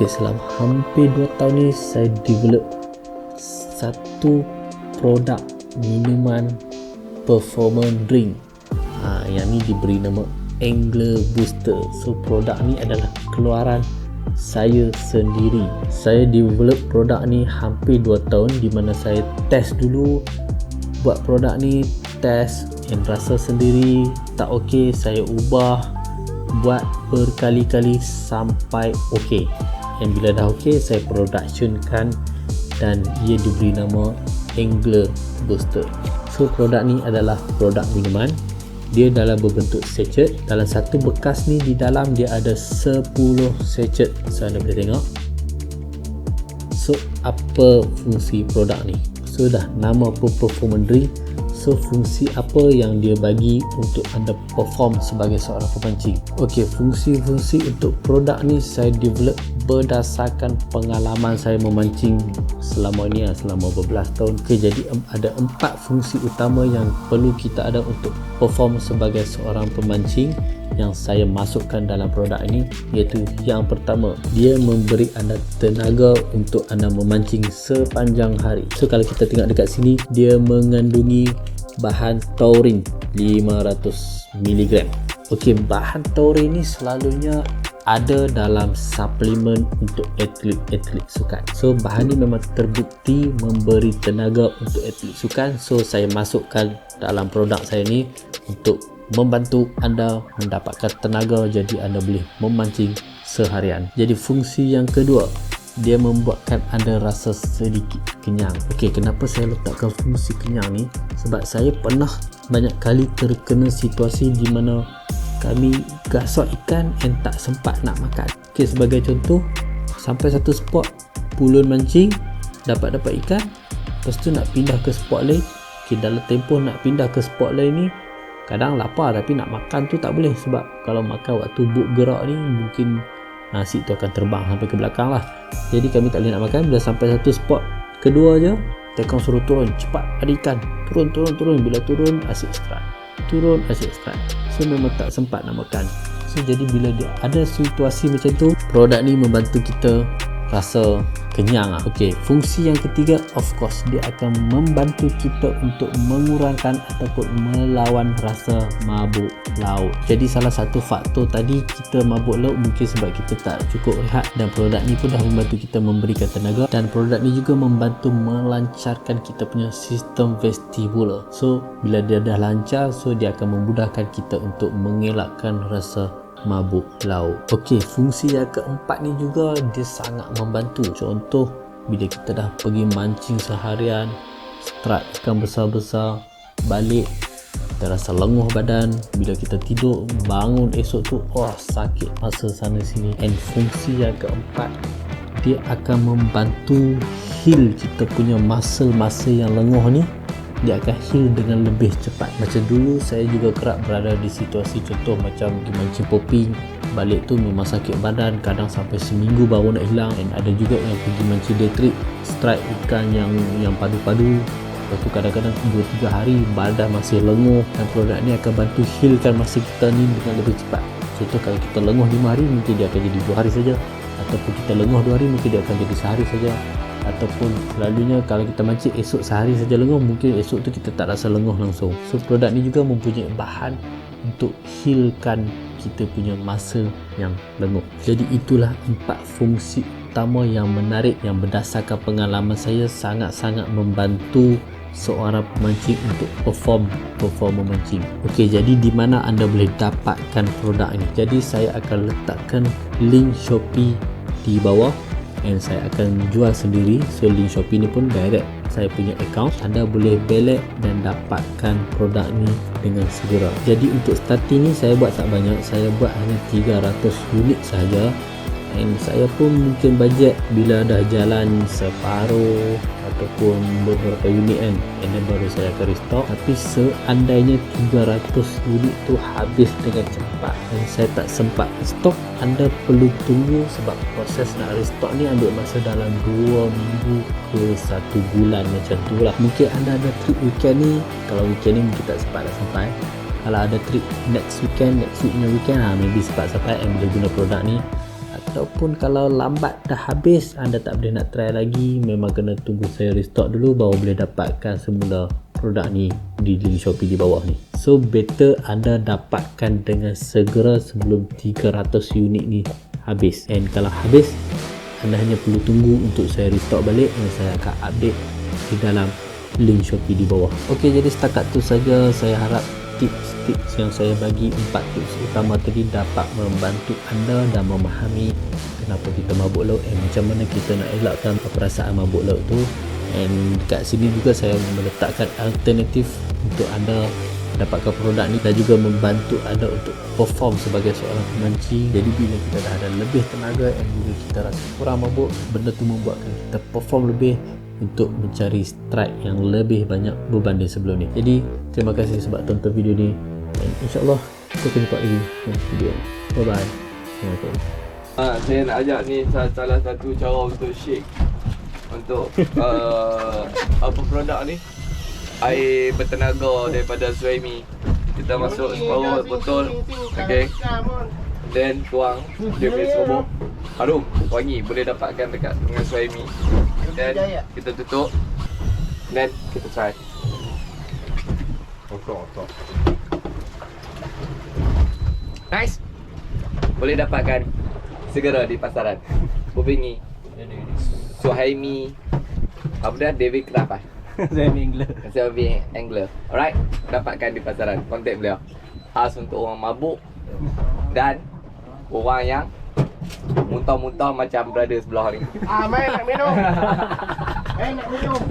Selama hampir 2 tahun ni saya develop satu produk minuman performance drink. Yang ni diberi nama Angler Booster. So produk ni adalah keluaran saya sendiri. Saya develop produk ni hampir 2 tahun, di mana saya test dulu, buat produk ni, test and rasa sendiri tak okey, saya ubah, buat berkali-kali sampai okey. And bila dah okey, saya productionkan dan ia diberi nama Angler Booster. So produk ni adalah produk minuman. Dia dalam berbentuk sachet. Dalam satu bekas ni, di dalam dia ada 10 sachet. So anda boleh tengok. So apa fungsi produk ni? So dah nama pun performance drink. So fungsi apa yang dia bagi untuk anda perform sebagai seorang pemancing? Okey, fungsi-fungsi untuk produk ni saya develop berdasarkan pengalaman saya memancing selama ni, selama berbelas tahun. Okey, jadi ada 4 fungsi utama yang perlu kita ada untuk perform sebagai seorang pemancing yang saya masukkan dalam produk ini, iaitu yang pertama, dia memberi anda tenaga untuk anda memancing sepanjang hari. So kalau kita tengok dekat sini, dia mengandungi bahan taurine 500 mg. Okey, bahan taurine ni selalunya ada dalam suplemen untuk atlet-atlet sukan. So bahan ni memang terbukti memberi tenaga untuk atlet sukan. So saya masukkan dalam produk saya ni untuk membantu anda mendapatkan tenaga, jadi anda boleh memancing seharian. Jadi fungsi yang kedua, dia membuatkan anda rasa sedikit kenyang. Okey, kenapa saya letakkan fungsi kenyang ni? Sebab saya pernah banyak kali terkena situasi di mana kami gasok ikan and tak sempat nak makan. Okey, sebagai contoh, sampai satu spot pulun mancing, dapat ikan, lepas tu nak pindah ke spot lain. Okey, dalam tempoh nak pindah ke spot lain ni, kadang lapar tapi nak makan tu tak boleh, sebab kalau makan waktu boat gerak ni mungkin nasi tu akan terbang sampai ke belakang lah. Jadi kami tak boleh nak makan. Bila sampai satu spot kedua je, tekong suruh turun, cepat ada ikan, turun. Bila turun asyik strike, so memang tak sempat nak makan. So jadi bila dia ada situasi macam tu, produk ni membantu kita rasa kenyang. Okey, fungsi yang ketiga, of course, dia akan membantu kita untuk mengurangkan ataupun melawan rasa mabuk laut. Jadi salah satu faktor tadi kita mabuk laut mungkin sebab kita tak cukup rehat, dan produk ni pun dah membantu kita memberikan tenaga, dan produk ni juga membantu melancarkan kita punya sistem vestibular. So bila dia dah lancar, so dia akan memudahkan kita untuk mengelakkan rasa mabuk laut. Okey, fungsi yang keempat ni juga dia sangat membantu. Contoh, bila kita dah pergi mancing seharian, strike ikan besar-besar, balik kita rasa lenguh badan, bila kita tidur bangun esok tu sakit masa sana sini. And fungsi yang keempat, dia akan membantu heal kita punya muscle-muscle yang lenguh ni. Dia akan heal dengan lebih cepat. Macam dulu saya juga kerap berada di situasi contoh macam pergi mancing popping, balik tu memang sakit badan, kadang sampai seminggu baru nak hilang. Dan ada juga yang pergi mancing day trip, strike ikan yang padu-padu, lepas tu kadang-kadang 2-3 hari badan masih lenguh, dan produk ni akan bantu healkan masa kita ni dengan lebih cepat. Contoh kalau kita lenguh 5 hari, mungkin dia akan jadi 2 hari saja, ataupun kita lenguh 2 hari, mungkin dia akan jadi sehari saja. Ataupun selalunya kalau kita mancing esok sehari saja lenguh, mungkin esok tu kita tak rasa lenguh langsung. So produk ni juga mempunyai bahan untuk healkan kita punya muscle yang lenguh. Jadi itulah 4 fungsi utama yang menarik, yang berdasarkan pengalaman saya sangat-sangat membantu seorang pemancing untuk perform memancing. Okey, jadi di mana anda boleh dapatkan produk ini? Jadi saya akan letakkan link Shopee di bawah, and saya akan jual sendiri. So link Shopee ni pun direct saya punya account. Anda boleh belek dan dapatkan produk ni dengan segera. Jadi untuk starting ni saya buat tak banyak, saya buat hanya 300 unit sahaja, and saya pun mungkin bajet bila dah jalan separuh ataupun beberapa unit kan, and then baru saya akan restock. Tapi seandainya 300 unit tu habis dengan cepat dan saya tak sempat stok, anda perlu tunggu, sebab proses nak restock ni ambil masa dalam 2 minggu ke 1 bulan macam tu lah. Mungkin anda ada trip weekend ni, kalau weekend ni mungkin tak sempat nak sampai. Kalau ada trip next weekend, next weeknya weekend, maybe sempat sampai and boleh guna produk ni. ataupun kalau lambat dah habis, anda tak boleh nak try lagi, memang kena tunggu saya restock dulu baru boleh dapatkan semula produk ni di link Shopee di bawah ni. So better anda dapatkan dengan segera sebelum 300 unit ni habis. And kalau habis, anda hanya perlu tunggu untuk saya restock balik dan saya akan update di dalam link Shopee di bawah. Okey, jadi setakat tu saja. Saya harap tips-tips yang saya bagi, 4 tips utama tadi dapat membantu anda dan memahami kenapa kita mabuk laut dan macam mana kita nak elakkan perasaan mabuk laut tu. And kat sini juga saya meletakkan alternatif untuk anda dapatkan produk ni dan juga membantu anda untuk perform sebagai seorang pemancing. Jadi bila kita dah ada lebih tenaga dan juga kita rasa kurang mabuk, benda tu membuatkan kita perform lebih untuk mencari strike yang lebih banyak berbanding sebelum ni. Jadi terima kasih sebab tonton video ni dan insyaAllah kita jumpa lagi dalam video ni. Bye bye. Assalamualaikum. Saya nak ajak ni salah satu cara untuk shake untuk apa produk ni, air bertenaga daripada Suhaimi. Kita masuk separuh botol, okey, then tuang dia punya serbuk, harum, wangi, boleh dapatkan dekat dengan Suhaimi. Dan kita tutup, then kita try. Nice. Boleh dapatkan segera di pasaran. Hubungi Suhaimi, apa dia, David Craft. Suhaimi Angler. Alright, dapatkan di pasaran. Kontak beliau. Khas untuk orang mabuk dan orang yang muntah-muntah macam brother sebelah ni. Main nak minum. Nak minum.